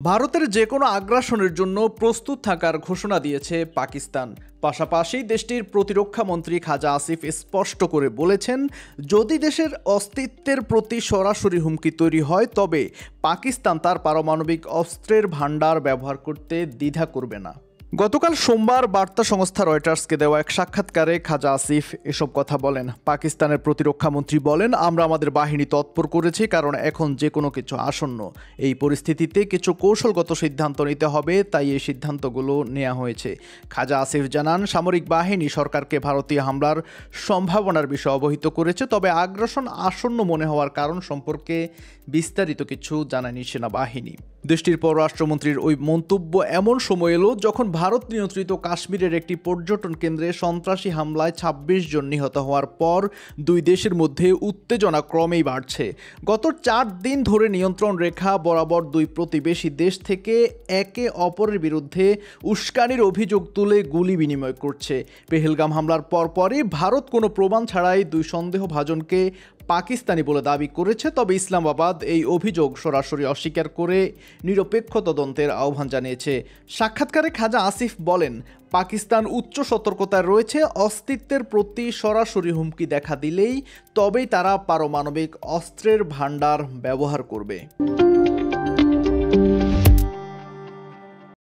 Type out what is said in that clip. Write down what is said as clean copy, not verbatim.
ভারতের যে কোনো আগ্রাসনের জন্য প্রস্তুত থাকার ঘোষণা দিয়েছে পাকিস্তান। পাশাপাশি দেশটির প্রতিরক্ষা মন্ত্রী খাজা আসিফ স্পষ্ট করে বলেছেন, যদি দেশের অস্তিত্বের প্রতি সরাসরি হুমকি তৈরি হয় তবে পাকিস্তান তার পারমাণবিক অস্ত্রের ভান্ডার ব্যবহার করতে দ্বিধা করবে না। গতকাল সোমবার বার্তা সংস্থা রয়টার্সকে দেওয়া এক সাক্ষাৎকারে খাজা আসিফ এসব কথা বলেন। পাকিস্তানের প্রতিরক্ষা মন্ত্রী বলেন, আমরা আমাদের বাহিনী তৎপর করেছি কারণ এখন যে কোনো কিছু আসন্ন। এই পরিস্থিতিতে কিছু কৌশলগত সিদ্ধান্ত নিতে হবে, তাই এই সিদ্ধান্তগুলো নেওয়া হয়েছে। খাজা আসিফ জানান, সামরিক বাহিনী সরকারকে ভারতীয় হামলার সম্ভাবনার বিষয়ে অবহিত করেছে, তবে আগ্রাসন আসন্ন মনে হওয়ার কারণ সম্পর্কে বিস্তারিত কিছু জানায়নি সেনাবাহিনী। দেশটির পররাষ্ট্রমন্ত্রীর ওই মন্তব্য এমন সময় এলো যখন ভারত নিয়ন্ত্রিত কাশ্মীরের একটি পর্যটন কেন্দ্রে সন্ত্রাসী হামলায় ২৬ জন নিহত হওয়ার পর দুই দেশের মধ্যে উত্তেজনা ক্রমেই বাড়ছে। গত ৪ দিন ধরে নিয়ন্ত্রণ রেখা বরাবর দুই প্রতিবেশী দেশ থেকে একে অপরের বিরুদ্ধে উস্কানির অভিযোগ তুলে গুলি বিনিময় করছে। পেহেলগাম হামলার পরপরই ভারত কোনো প্রমাণ ছাড়াই দুই সন্দেহভাজনকে পাকিস্তানি বলে দাবি করেছে, তবে ইসলামাবাদ এই অভিযোগ সরাসরি অস্বীকার করে নিরপেক্ষ তদন্তের আহ্বান জানিয়েছে। সাক্ষাৎকারে খাজা আসিফ বলেন, পাকিস্তান উচ্চ সতর্কতায় রয়েছে, অস্তিত্বের প্রতি সরাসরি হুমকি দেখা দিলেই তবেই তারা পারমাণবিক অস্ত্রের ভান্ডার ব্যবহার করবে।